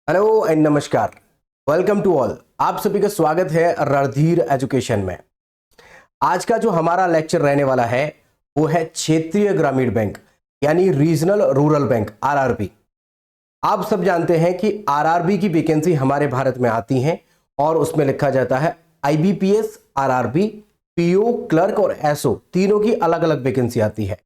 Hello and नमस्कार। Welcome to all. आप सभी का स्वागत है रणधीर एजुकेशन में। आज का जो हमारा लेक्चर रहने वाला है वो है क्षेत्रीय ग्रामीण बैंक यानी रीजनल रूरल बैंक आरआरबी। आप सब जानते हैं कि आरआरबी की वैकेंसी हमारे भारत में आती है और उसमें लिखा जाता है आईबीपीएस, आरआरबी, पीओ, क्लर्क और एसओ, तीनों की अलग अलग वैकेंसी आती है।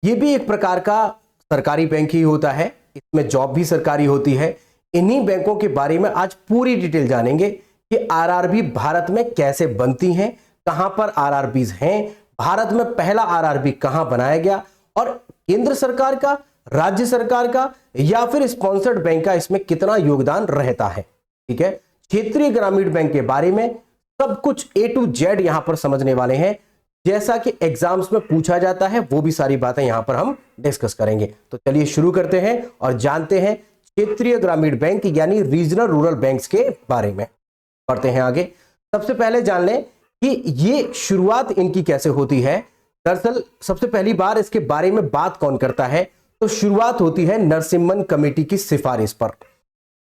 ये भी एक प्रकार का सरकारी बैंक ही होता है, इसमें जॉब भी सरकारी होती है। इन्हीं बैंकों के बारे में आज पूरी डिटेल जानेंगे कि आरआरबी भारत में कैसे बनती हैं, कहां पर आरआरबीज हैं, भारत में पहला आरआरबी कहां बनाया गया और केंद्र सरकार का, राज्य सरकार का या फिर स्पॉन्सर्ड बैंक का इसमें कितना योगदान रहता है। ठीक है, क्षेत्रीय ग्रामीण बैंक के बारे में सब कुछ ए टू जेड यहां पर समझने वाले हैं। जैसा कि एग्जाम्स में पूछा जाता है वो भी सारी बातें यहां पर हम डिस्कस करेंगे। तो चलिए शुरू करते हैं और जानते हैं क्षेत्रीय ग्रामीण बैंक यानी रीजनल रूरल बैंक्स के बारे में। बढ़ते हैं आगे। सबसे पहले जान लें कि ये शुरुआत इनकी कैसे होती है। दरअसल सबसे पहली बार इसके बारे में बात कौन करता है, तो शुरुआत होती है नरसिम्हन कमेटी की सिफारिश पर।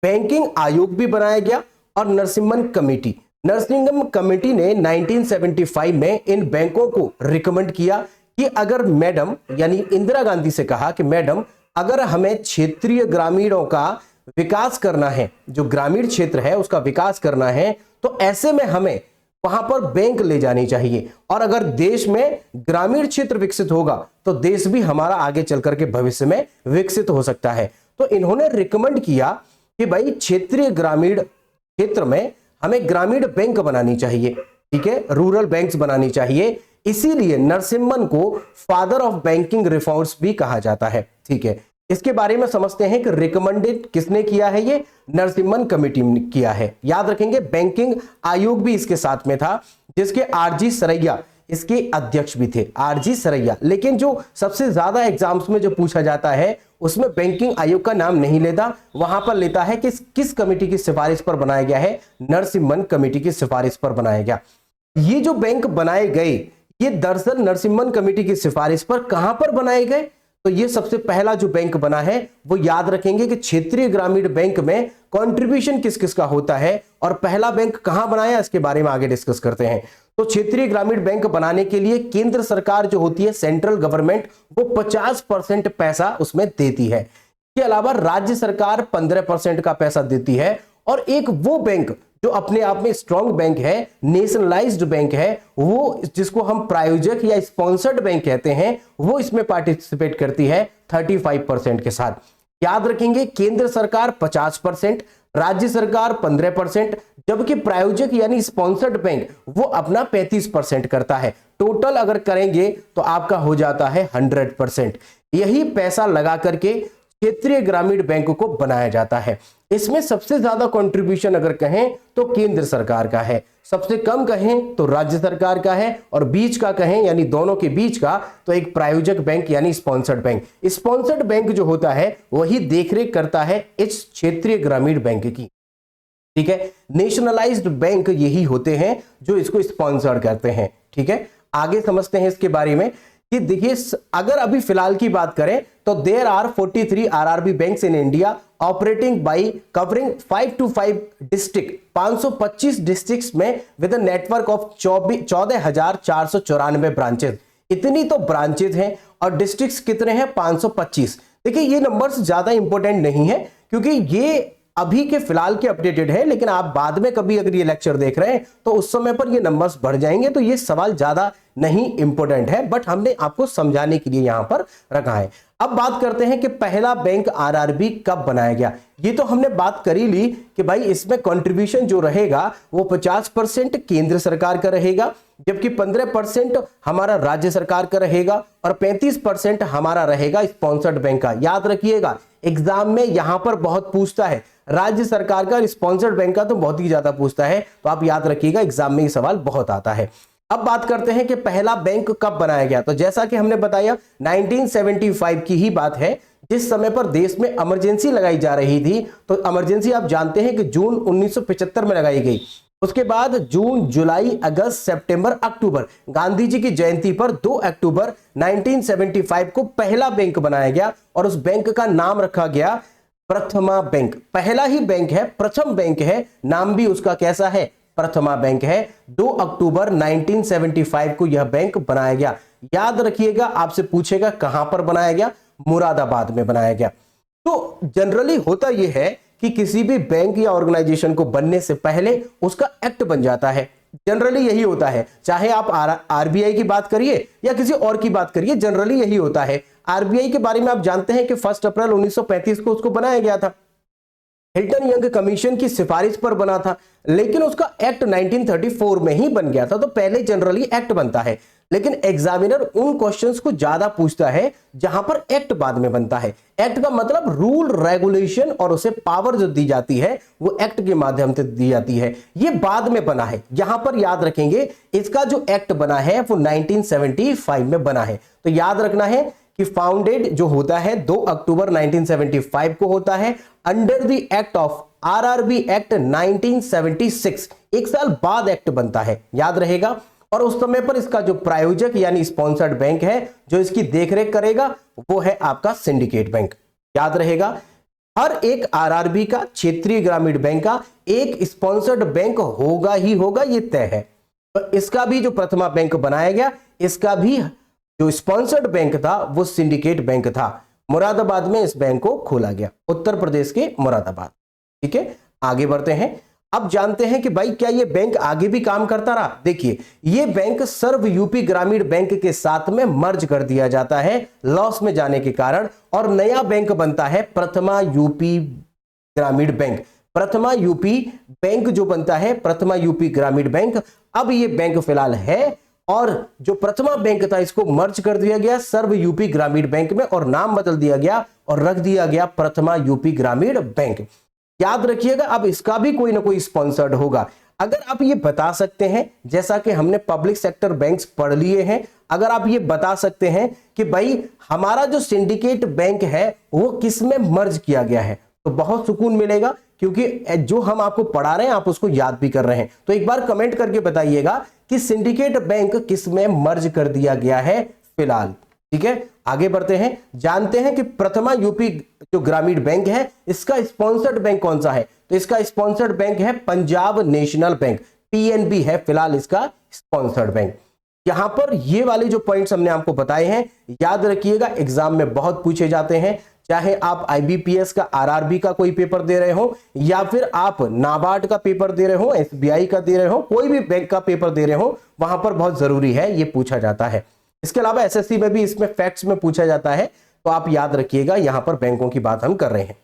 बैंकिंग आयोग भी बनाया गया और नरसिम्हन कमेटी ने 1975 में इन बैंकों को रिकमेंड किया कि अगर मैडम यानी इंदिरा गांधी से कहा कि मैडम अगर हमें क्षेत्रीय ग्रामीणों का विकास करना है, जो ग्रामीण क्षेत्र है उसका विकास करना है, तो ऐसे में हमें वहां पर बैंक ले जानी चाहिए और अगर देश में ग्रामीण क्षेत्र विकसित होगा तो देश भी हमारा आगे चल करके भविष्य में विकसित हो सकता है। तो इन्होंने रिकमेंड किया कि भाई क्षेत्रीय ग्रामीण क्षेत्र में हमें ग्रामीण बैंक बनानी चाहिए। ठीक है, रूरल बैंक्स बनानी चाहिए। इसीलिए नरसिम्हन को फादर ऑफ बैंकिंग रिफॉर्म्स भी कहा जाता है। ठीक है, इसके बारे में समझते हैं कि रिकमेंडेड किसने किया है, ये नरसिम्हन कमेटी ने किया है। याद रखेंगे बैंकिंग आयोग भी इसके साथ में था, जिसके आरजी सरैया इसके अध्यक्ष भी थे, आरजी सरैया। लेकिन जो सबसे ज्यादा एग्जाम्स में जो पूछा जाता है उसमें बैंकिंग आयोग का नाम नहीं लेता, वहां पर लेता है कि किस कमेटी की सिफारिश पर बनाया गया है, नरसिम्हन कमेटी की सिफारिश पर बनाया गया। ये जो बैंक बनाए गए ये दरअसल नरसिम्हन कमेटी की सिफारिश पर कहां पर बनाए गए, तो ये सबसे पहला जो बैंक बना है वो याद रखेंगे कि क्षेत्रीय ग्रामीण बैंक में कंट्रीब्यूशन किस किस का होता है और पहला बैंक कहां बनाया इसके बारे में आगे डिस्कस करते हैं। तो क्षेत्रीय ग्रामीण बैंक बनाने के लिए केंद्र सरकार जो होती है, सेंट्रल गवर्नमेंट, वो 50% पैसा उसमें देती है। इसके अलावा राज्य सरकार 15% का पैसा देती है और एक वो बैंक जो अपने आप में स्ट्रॉन्ग बैंक है, नेशनलाइज्ड बैंक है, वो जिसको हम प्रायोजक या स्पॉन्सर्ड बैंक कहते हैं, वो इसमें पार्टिसिपेट करती है 35% के साथ। याद रखेंगे केंद्र सरकार 50%, राज्य सरकार 15%, जबकि प्रायोजक यानी स्पॉन्सर्ड बैंक वो अपना 35% करता है। टोटल अगर करेंगे तो आपका हो जाता है 100%। यही पैसा लगा करके क्षेत्रीय ग्रामीण बैंक को बनाया जाता है। इसमें सबसे ज्यादा कंट्रीब्यूशन अगर कहें तो केंद्र सरकार का है, सबसे कम कहें तो राज्य सरकार का है और बीच का कहें यानी दोनों के बीच का तो एक प्रायोजक बैंक यानी स्पॉन्सर्ड बैंक। स्पॉन्सर्ड बैंक जो होता है वही देखरेख करता है इस क्षेत्रीय ग्रामीण बैंक की। ठीक है, नेशनलाइज्ड बैंक यही होते हैं जो इसको स्पॉन्सर करते हैं। ठीक है, आगे समझते हैं इसके बारे में कि देखिए अगर अभी फिलहाल की बात करें तो there are 43 RRB banks in India operating by covering 5 to 5 district, 525 districts में with a network of 14,494 branches. इतनी तो ब्रांचेस हैं और डिस्ट्रिक्ट्स कितने हैं, 525। देखिए ये नंबर्स ज्यादा इंपॉर्टेंट नहीं है क्योंकि ये अभी के फिलहाल के अपडेटेड है, लेकिन आप बाद में कभी अगर ये लेक्चर देख रहे हैं तो उस समय पर ये नंबर्स बढ़ जाएंगे, तो ये सवाल ज्यादा नहीं इंपॉर्टेंट है, बट हमने आपको समझाने के लिए यहां पर रखा है। अब बात करते हैं कि पहला बैंक आरआरबी कब बनाया गया। ये तो हमने बात करी ली कि भाई इसमें कंट्रीब्यूशन जो रहेगा वो 50% केंद्र सरकार का रहेगा, जबकि 15% हमारा राज्य सरकार का रहेगा और 35% हमारा रहेगा स्पॉन्सर्ड बैंक का। याद रखिएगा एग्जाम में यहां पर बहुत पूछता है, राज्य सरकार का, स्पॉन्सर्ड बैंक का तो बहुत ही ज्यादा पूछता है, तो आप याद रखिएगा एग्जाम में ये सवाल बहुत आता है। अब बात करते हैं कि पहला बैंक कब बनाया गया। तो जैसा कि हमने बताया 1975 की ही बात है, जिस समय पर देश में इमरजेंसी लगाई जा रही थी। तो इमरजेंसी आप जानते हैं कि जून 1975 में लगाई गई। उसके बाद जून, जुलाई, अगस्त, सितंबर, अक्टूबर, गांधी जी की जयंती पर 2 अक्टूबर 1975 को पहला बैंक बनाया गया और उस बैंक का नाम रखा गया प्रथमा बैंक पहला ही बैंक है, प्रथम बैंक है, नाम भी उसका कैसा है, प्रथमा बैंक है। 2 अक्टूबर 1975 को यह बैंक बनाया गया। याद रखिएगा, आपसे पूछेगा कहां पर बनाया गया, मुरादाबाद में बनाया गया। तो जनरली होता यह है कि किसी भी बैंक या ऑर्गेनाइजेशन को बनने से पहले उसका एक्ट बन जाता है। जनरली यही होता है, चाहे आप आरबीआई की बात करिए या किसी और की बात करिए, जनरली यही होता है। आरबीआई के बारे में आप जानते हैं कि 1 अप्रैल 1935 को उसको बनाया गया था। हिल्टन यंग कमीशन की सिफारिश पर बना था, लेकिन उसका एक्ट 1934 में ही बन गया था। तो पहले जनरली एक्ट बनता है, लेकिन एग्जामिनर उन क्वेश्चंस को ज्यादा पूछता है जहां पर एक्ट बाद में बनता है। एक्ट का मतलब रूल रेगुलेशन और उसे पावर जो दी जाती है वो एक्ट के माध्यम से दी जाती है। ये बाद में बना है, यहां पर याद रखेंगे इसका जो एक्ट बना है वो 1975 में बना है। तो याद रखना है कि फाउंडेड जो होता है 2 अक्टूबर 1975 को होता है under the act of RRB act 1976। एक साल बाद एक्ट बनता है, याद रहेगा। और उस समय पर इसका जो प्रायोजक यानी स्पॉन्सर्ड बैंक है जो इसकी देखरेख करेगा वो है आपका सिंडिकेट बैंक। याद रहेगा, हर एक आरआरबी का, क्षेत्रीय ग्रामीण बैंक का एक स्पॉन्सर्ड बैंक होगा ही होगा, ये तय है। तो इसका भी जो प्रथमा बैंक बनाया गया, इसका भी जो स्पॉन्सर्ड बैंक था वो सिंडिकेट बैंक था। मुरादाबाद में इस बैंक को खोला गया, उत्तर प्रदेश के मुरादाबाद। ठीक है, आगे बढ़ते हैं। अब जानते हैं कि भाई क्या ये बैंक आगे भी काम करता रहा। देखिए, ये बैंक सर्व यूपी ग्रामीण बैंक के साथ में मर्ज कर दिया जाता है लॉस में जाने के कारण, और नया बैंक बनता है प्रथमा यूपी ग्रामीण बैंक। प्रथमा यूपी बैंक जो बनता है, प्रथमा यूपी ग्रामीण बैंक। अब ये बैंक फिलहाल है, और जो प्रथमा बैंक था इसको मर्ज कर दिया गया सर्व यूपी ग्रामीण बैंक में, और नाम बदल दिया गया और रख दिया गया प्रथमा यूपी ग्रामीण बैंक। याद रखिएगा, अब इसका भी कोई ना कोई स्पॉन्सर्ड होगा। अगर आप ये बता सकते हैं, जैसा कि हमने पब्लिक सेक्टर बैंक्स पढ़ लिए हैं, अगर आप ये बता सकते हैं कि भाई हमारा जो सिंडिकेट बैंक है वो किस में मर्ज किया गया है, तो बहुत सुकून मिलेगा, क्योंकि जो हम आपको पढ़ा रहे हैं आप उसको याद भी कर रहे हैं। तो एक बार कमेंट करके बताइएगा कि सिंडिकेट बैंक किस में मर्ज कर दिया गया है फिलहाल। ठीक है, आगे बढ़ते हैं। जानते हैं कि प्रथमा यूपी जो ग्रामीण बैंक है इसका स्पॉन्सर्ड बैंक कौन सा है, तो इसका स्पॉन्सर्ड बैंक है पंजाब नेशनल बैंक, पीएनबी है फिलहाल इसका स्पॉन्सर्ड बैंक। यहां पर ये वाले जो पॉइंट्स हमने आपको बताए हैं याद रखिएगा, एग्जाम में बहुत पूछे जाते हैं। चाहे आप आईबीपीएस का, आरआरबी का कोई पेपर दे रहे हो, या फिर आप नाबार्ड का पेपर दे रहे हो, एसबीआई का दे रहे हो, कोई भी बैंक का पेपर दे रहे हो, वहां पर बहुत जरूरी है ये पूछा जाता है। इसके अलावा एसएससी में भी इसमें फैक्ट्स में पूछा जाता है, तो आप याद रखिएगा, यहां पर बैंकों की बात हम कर रहे हैं।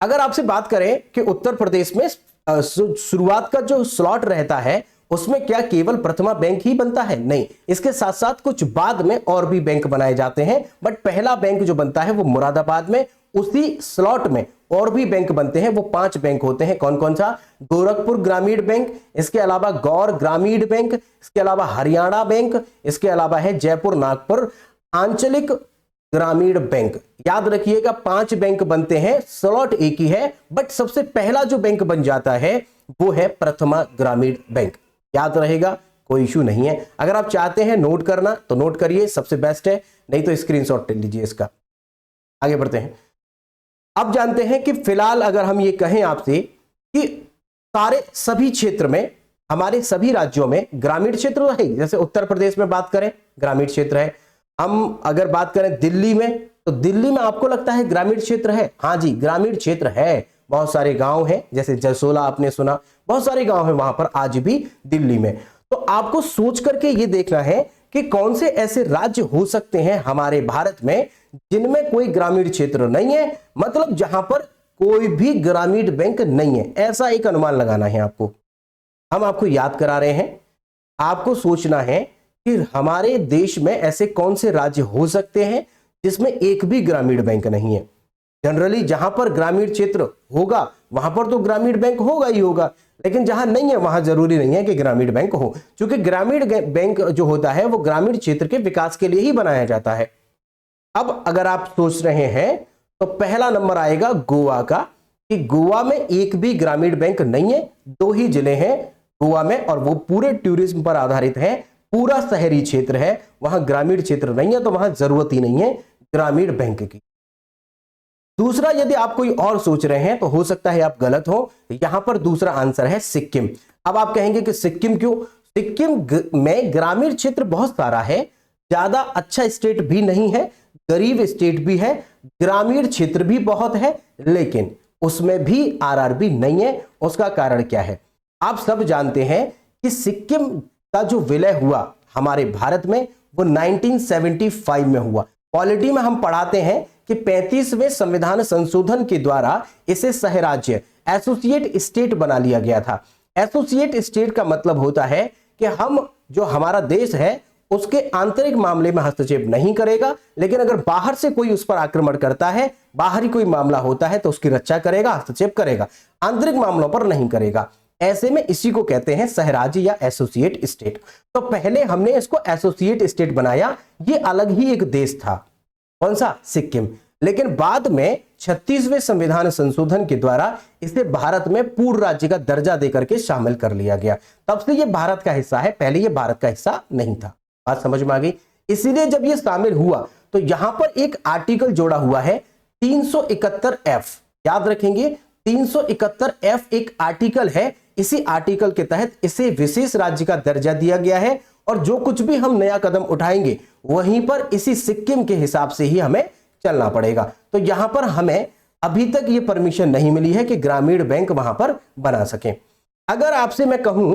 अगर आपसे बात करें कि उत्तर प्रदेश में शुरुआत का जो स्लॉट रहता है उसमें क्या केवल प्रथमा बैंक ही बनता है, नहीं, इसके साथ साथ कुछ बाद में और भी बैंक बनाए जाते हैं, बट पहला बैंक जो बनता है वो मुरादाबाद में। उसी स्लॉट में और भी बैंक बनते हैं, वो 5 बैंक होते हैं। कौन कौन सा? गोरखपुर ग्रामीण बैंक, इसके अलावा गौर ग्रामीण बैंक, इसके अलावा हरियाणा बैंक, इसके अलावा है जयपुर नागपुर आंचलिक ग्रामीण बैंक। याद रखिएगा 5 बैंक बनते हैं, स्लॉट एक ही है, बट सबसे पहला जो बैंक बन जाता है वो है प्रथमा ग्रामीण बैंक। याद रहेगा, कोई इशू नहीं है। अगर आप चाहते हैं नोट करना तो नोट करिए, सबसे बेस्ट है, नहीं तो स्क्रीनशॉट ले लीजिए इसका। आगे बढ़ते हैं। अब जानते हैं कि फिलहाल अगर हम ये कहें आपसे कि सभी क्षेत्र में, हमारे सभी राज्यों में ग्रामीण क्षेत्र है, जैसे उत्तर प्रदेश में बात करें ग्रामीण क्षेत्र है, हम अगर बात करें दिल्ली में, तो दिल्ली में आपको लगता है ग्रामीण क्षेत्र है? हाँ जी, ग्रामीण क्षेत्र है। बहुत सारे गांव हैं, जैसे जसोला आपने सुना, बहुत सारे गांव हैं वहां पर आज भी दिल्ली में। तो आपको सोच करके ये देखना है कि कौन से ऐसे राज्य हो सकते हैं हमारे भारत में जिनमें कोई ग्रामीण क्षेत्र नहीं है, मतलब जहां पर कोई भी ग्रामीण बैंक नहीं है, ऐसा एक अनुमान लगाना है आपको। हम आपको याद करा रहे हैं, आपको सोचना है कि हमारे देश में ऐसे कौन से राज्य हो सकते हैं जिसमें एक भी ग्रामीण बैंक नहीं है। जनरली जहां पर ग्रामीण क्षेत्र होगा वहां पर तो ग्रामीण बैंक होगा ही होगा, लेकिन जहां नहीं है वहां जरूरी नहीं है कि ग्रामीण बैंक हो, क्योंकि ग्रामीण बैंक जो होता है वो ग्रामीण क्षेत्र के विकास के लिए ही बनाया जाता है। अब अगर आप सोच रहे हैं तो पहला नंबर आएगा गोवा का, कि गोवा में एक भी ग्रामीण बैंक नहीं है। 2 ही जिले हैं गोवा में, और वो पूरे टूरिज्म पर आधारित है, पूरा शहरी क्षेत्र है, वहां ग्रामीण क्षेत्र नहीं है, तो वहां जरूरत ही नहीं है ग्रामीण बैंक की। दूसरा, यदि आप कोई और सोच रहे हैं तो हो सकता है आप गलत हो, यहां पर दूसरा आंसर है सिक्किम। अब आप कहेंगे कि सिक्किम क्यों? सिक्किम में ग्रामीण क्षेत्र बहुत सारा है, ज्यादा अच्छा स्टेट भी नहीं है, गरीब स्टेट भी है, ग्रामीण क्षेत्र भी बहुत है, लेकिन उसमें भी आरआरबी नहीं है। उसका कारण क्या है? आप सब जानते हैं कि सिक्किम का जो विलय हुआ हमारे भारत में वो 1975 में हुआ। पॉलिटी में हम पढ़ाते हैं कि 35वें संविधान संशोधन के द्वारा इसे सहराज्य एसोसिएट स्टेट बना लिया गया था। एसोसिएट स्टेट का मतलब होता है कि हम जो हमारा देश है उसके आंतरिक मामले में हस्तक्षेप नहीं करेगा, लेकिन अगर बाहर से कोई उस पर आक्रमण करता है, बाहरी कोई मामला होता है तो उसकी रक्षा करेगा, हस्तक्षेप करेगा, आंतरिक मामलों पर नहीं करेगा। ऐसे में इसी को कहते हैं सहराज्य या एसोसिएट स्टेट। तो पहले हमने इसको एसोसिएट स्टेट बनाया, ये अलग ही एक देश था। कौन सा? सिक्किम। लेकिन बाद में 36वें संविधान संशोधन के द्वारा इसे भारत में पूर्ण राज्य का दर्जा देकर के शामिल कर लिया गया। तब से ये भारत का हिस्सा है, पहले ये भारत का हिस्सा नहीं था। बात समझ में आ गई? इसीलिए जब ये शामिल हुआ तो यहां पर एक आर्टिकल जोड़ा हुआ है 371F, याद रखेंगे 371F एक आर्टिकल है। इसी आर्टिकल के तहत इसे विशेष राज्य का दर्जा दिया गया है और जो कुछ भी हम नया कदम उठाएंगे वहीं पर इसी सिक्किम के हिसाब से ही हमें चलना पड़ेगा। तो यहां पर हमें अभी तक ये परमिशन नहीं मिली है कि ग्रामीण बैंक वहां पर बना सके। अगर आपसे मैं कहूं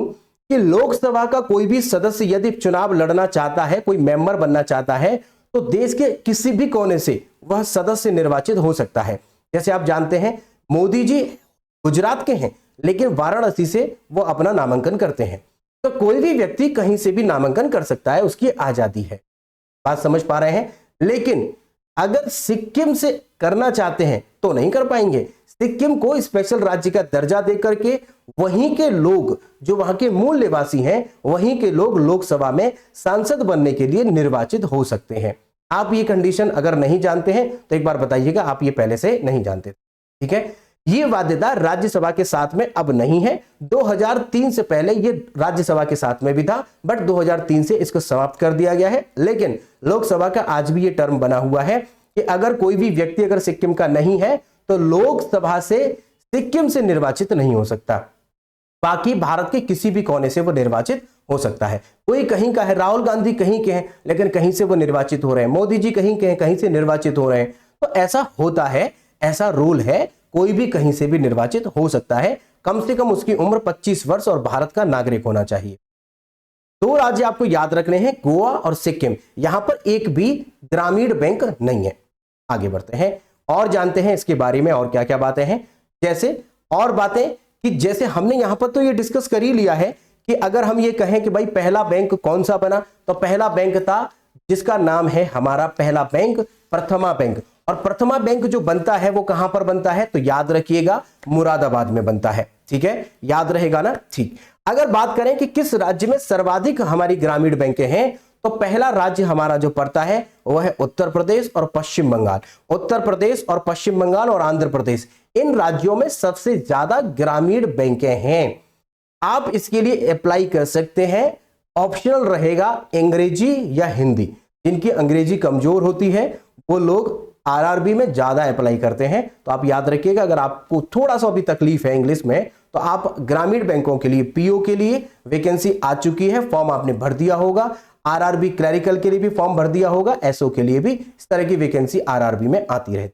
कि लोकसभा का कोई भी सदस्य यदि चुनाव लड़ना चाहता है, कोई मेंबर बनना चाहता है, तो देश के किसी भी कोने से वह सदस्य निर्वाचित हो सकता है। जैसे आप जानते हैं मोदी जी गुजरात के हैं, लेकिन वाराणसी से वो अपना नामांकन करते हैं। तो कोई भी व्यक्ति कहीं से भी नामांकन कर सकता है, उसकी आजादी है। बात समझ पा रहे हैं? लेकिन अगर सिक्किम से करना चाहते हैं तो नहीं कर पाएंगे। सिक्किम को स्पेशल राज्य का दर्जा देकर के वहीं के लोग, जो वहां के मूल निवासी हैं, वहीं के लोग लोकसभा में सांसद बनने के लिए निर्वाचित हो सकते हैं। आप ये कंडीशन अगर नहीं जानते हैं तो एक बार बताइएगा, आप ये पहले से नहीं जानते। ठीक है, ये वायदा राज्यसभा के साथ में अब नहीं है। 2003 से पहले ये राज्यसभा के साथ में भी था, बट 2003 से इसको समाप्त कर दिया गया है। लेकिन लोकसभा का आज भी ये टर्म बना हुआ है कि अगर कोई भी व्यक्ति अगर सिक्किम का नहीं है तो लोकसभा से सिक्किम से निर्वाचित नहीं हो सकता। बाकी भारत के किसी भी कोने से वो निर्वाचित हो सकता है। कोई कहीं का है, राहुल गांधी कहीं के हैं, लेकिन कहीं से वो निर्वाचित हो रहे हैं, मोदी जी कहीं के हैं, कहीं से निर्वाचित हो रहे हैं। तो ऐसा होता है, ऐसा रूल है, कोई भी कहीं से भी निर्वाचित हो सकता है। कम से कम उसकी उम्र 25 वर्ष और भारत का नागरिक होना चाहिए। दो राज्य आपको याद रखने हैं, गोवा और सिक्किम। यहां पर एक भी ग्रामीण बैंक नहीं है। आगे बढ़ते हैं और जानते हैं इसके बारे में और क्या क्या बातें हैं। जैसे और बातें कि जैसे हमने यहां पर तो ये डिस्कस कर ही लिया है कि अगर हम ये कहें कि भाई पहला बैंक कौन सा बना, तो पहला बैंक था जिसका नाम है हमारा पहला बैंक प्रथमा बैंक। और प्रथमा बैंक जो बनता है वो कहां पर बनता है, तो याद रखिएगा मुरादाबाद में बनता है। ठीक है, याद रहेगा ना? ठीक। अगर बात करें कि किस राज्य में सर्वाधिक हमारी ग्रामीण बैंकें हैं, तो पहला राज्य हमारा जो पड़ता है वह है उत्तर प्रदेश और पश्चिम बंगाल। उत्तर प्रदेश और पश्चिम बंगाल और आंध्र प्रदेश, इन राज्यों में सबसे ज्यादा ग्रामीण बैंकें हैं। आप इसके लिए अप्लाई कर सकते हैं, ऑप्शनल रहेगा अंग्रेजी या हिंदी। जिनकी अंग्रेजी कमजोर होती है वो लोग आरआरबी में ज्यादा अप्लाई करते हैं। तो आप याद रखिएगा, अगर आपको थोड़ा सा भी तकलीफ है इंग्लिश में, तो आप ग्रामीण बैंकों के लिए, पीओ के लिए वैकेंसी आ चुकी है, फॉर्म आपने भर दिया होगा। आरआरबी क्लरिकल के लिए भी फॉर्म भर दिया होगा, एसओ के लिए भी इस तरह की वैकेंसी आरआरबी में आती रहती।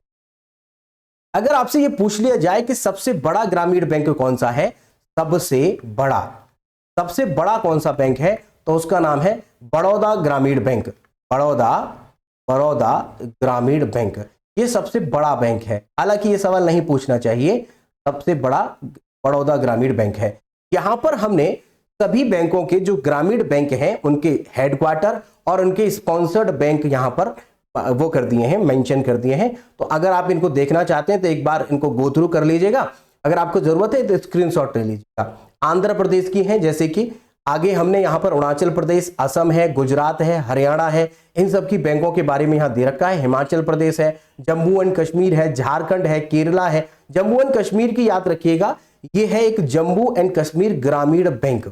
अगर आपसे ये पूछ लिया जाए कि सबसे बड़ा ग्रामीण बैंक कौन सा है, सबसे बड़ा कौन सा बैंक है, तो उसका नाम है बड़ौदा ग्रामीण बैंक। बड़ौदा ग्रामीण बैंक ये सबसे बड़ा बैंक है। हालांकि ये सवाल नहीं पूछना चाहिए, सबसे बड़ा बड़ौदा ग्रामीण बैंक है। यहां पर हमने सभी बैंकों के जो ग्रामीण बैंक हैं उनके हेडक्वार्टर और उनके स्पॉन्सर्ड बैंक यहां पर वो कर दिए हैं, मेंशन कर दिए हैं। तो अगर आप इनको देखना चाहते हैं तो एक बार इनको गो थ्रू कर लीजिएगा, अगर आपको जरूरत है तो स्क्रीनशॉट ले लीजिएगा। आंध्र प्रदेश की है, जैसे कि आगे हमने यहां पर अरुणाचल प्रदेश, असम है, गुजरात है, हरियाणा है, इन सब की बैंकों के बारे में यहां दे रखा है। हिमाचल प्रदेश है, जम्मू एंड कश्मीर है, झारखंड है, केरला है। जम्मू एंड कश्मीर की याद रखिएगा, ये है एक जम्मू एंड कश्मीर ग्रामीण बैंक।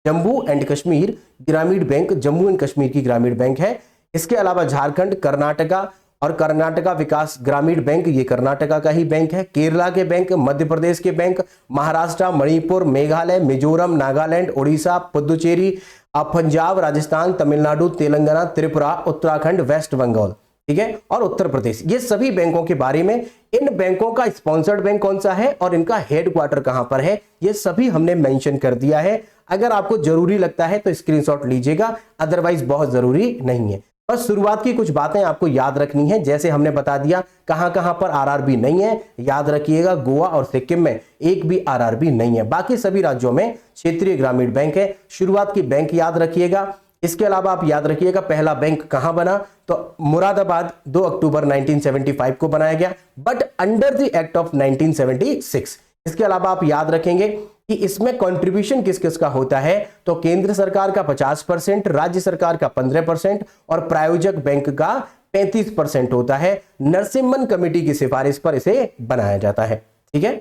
जम्मू एंड कश्मीर ग्रामीण बैंक जम्मू एंड कश्मीर की ग्रामीण बैंक है। इसके अलावा झारखंड, कर्नाटका और कर्नाटका विकास ग्रामीण बैंक, ये कर्नाटका का ही बैंक है। केरला के बैंक, मध्य प्रदेश के बैंक, महाराष्ट्र, मणिपुर, मेघालय, मिजोरम, नागालैंड, उड़ीसा, पुदुचेरी, पंजाब, राजस्थान, तमिलनाडु, तेलंगाना, त्रिपुरा, उत्तराखंड, वेस्ट बंगाल, ठीक है, और उत्तर प्रदेश। ये सभी बैंकों के बारे में, इन बैंकों का स्पॉन्सर्ड बैंक कौन सा है और इनका हेडक्वार्टर कहां पर है, ये सभी हमने मेंशन कर दिया है। अगर आपको जरूरी लगता है तो स्क्रीनशॉट लीजिएगा, अदरवाइज बहुत जरूरी नहीं है। बस शुरुआत की कुछ बातें आपको याद रखनी है, जैसे हमने बता दिया कहां कहां पर आरआरबी नहीं है। याद रखिएगा, गोवा और सिक्किम में एक भी आरआरबी नहीं है, बाकी सभी राज्यों में क्षेत्रीय ग्रामीण बैंक है। शुरुआत की बैंक याद रखिएगा। इसके अलावा आप याद रखिएगा पहला बैंक कहां बना, तो मुरादाबाद 2 अक्टूबर 1975 को बनाया गया, but under the act of 1976। इसके अलावा आप याद रखेंगे कि इसमें कंट्रीब्यूशन किस किस का होता है, तो केंद्र सरकार का 50%, राज्य सरकार का 15% और प्रायोजक बैंक का 35% होता है। नरसिम्हन कमेटी की सिफारिश पर इसे बनाया जाता है, ठीक है।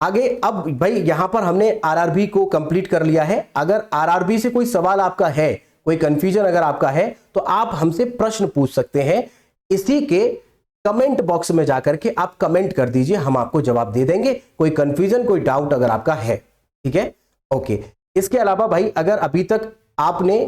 आगे अब भाई यहां पर हमने आरआरबी को कंप्लीट कर लिया है। अगर आरआरबी से कोई सवाल आपका है, कोई कंफ्यूजन अगर आपका है, तो आप हमसे प्रश्न पूछ सकते हैं। इसी के कमेंट बॉक्स में जाकर के आप कमेंट कर दीजिए, हम आपको जवाब दे देंगे। कोई कंफ्यूजन, कोई डाउट अगर आपका है, ठीक है, ओके। इसके अलावा भाई अगर अभी तक आपने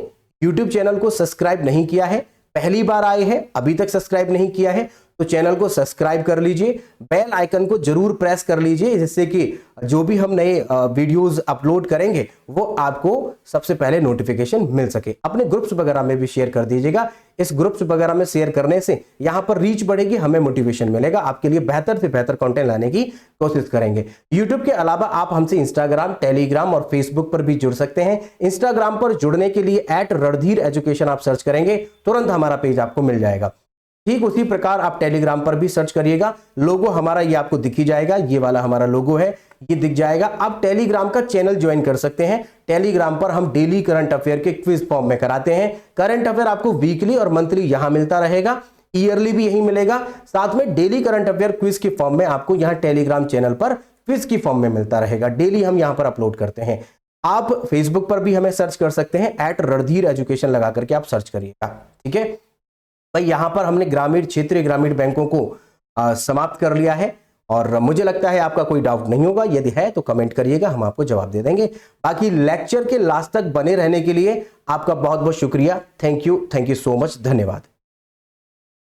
YouTube चैनल को सब्सक्राइब नहीं किया है, पहली बार आए हैं, अभी तक सब्सक्राइब नहीं किया है, तो चैनल को सब्सक्राइब कर लीजिए, बेल आइकन को जरूर प्रेस कर लीजिए, जिससे कि जो भी हम नए वीडियोस अपलोड करेंगे वो आपको सबसे पहले नोटिफिकेशन मिल सके। अपने ग्रुप्स वगैरह में भी शेयर कर दीजिएगा। इस ग्रुप्स वगैरह में शेयर करने से यहां पर रीच बढ़ेगी, हमें मोटिवेशन मिलेगा, आपके लिए बेहतर से बेहतर कंटेंट लाने की कोशिश करेंगे। यूट्यूब के अलावा आप हमसे इंस्टाग्राम, टेलीग्राम और फेसबुक पर भी जुड़ सकते हैं। इंस्टाग्राम पर जुड़ने के लिए @रणधीर एजुकेशन आप सर्च करेंगे, तुरंत हमारा पेज आपको मिल जाएगा। ठीक उसी प्रकार आप टेलीग्राम पर भी सर्च करिएगा, लोगो हमारा ये आपको दिख ही जाएगा, ये वाला हमारा लोगो है, ये दिख जाएगा। आप टेलीग्राम का चैनल ज्वाइन कर सकते हैं। टेलीग्राम पर हम डेली करंट अफेयर के क्विज फॉर्म में कराते हैं। करंट अफेयर आपको वीकली और मंथली यहां मिलता रहेगा, ईयरली भी यही मिलेगा, साथ में डेली करंट अफेयर क्विज की फॉर्म में आपको यहां टेलीग्राम चैनल पर क्विज की फॉर्म में मिलता रहेगा। डेली हम यहां पर अपलोड करते हैं। आप फेसबुक पर भी हमें सर्च कर सकते हैं, @रणधीर एजुकेशन लगा करके आप सर्च करिएगा, ठीक है भाई। यहां पर हमने ग्रामीण, क्षेत्रीय ग्रामीण बैंकों को समाप्त कर लिया है और मुझे लगता है आपका कोई डाउट नहीं होगा। यदि है तो कमेंट करिएगा, हम आपको जवाब दे देंगे। बाकी लेक्चर के लास्ट तक बने रहने के लिए आपका बहुत बहुत शुक्रिया। थैंक यू सो मच, धन्यवाद।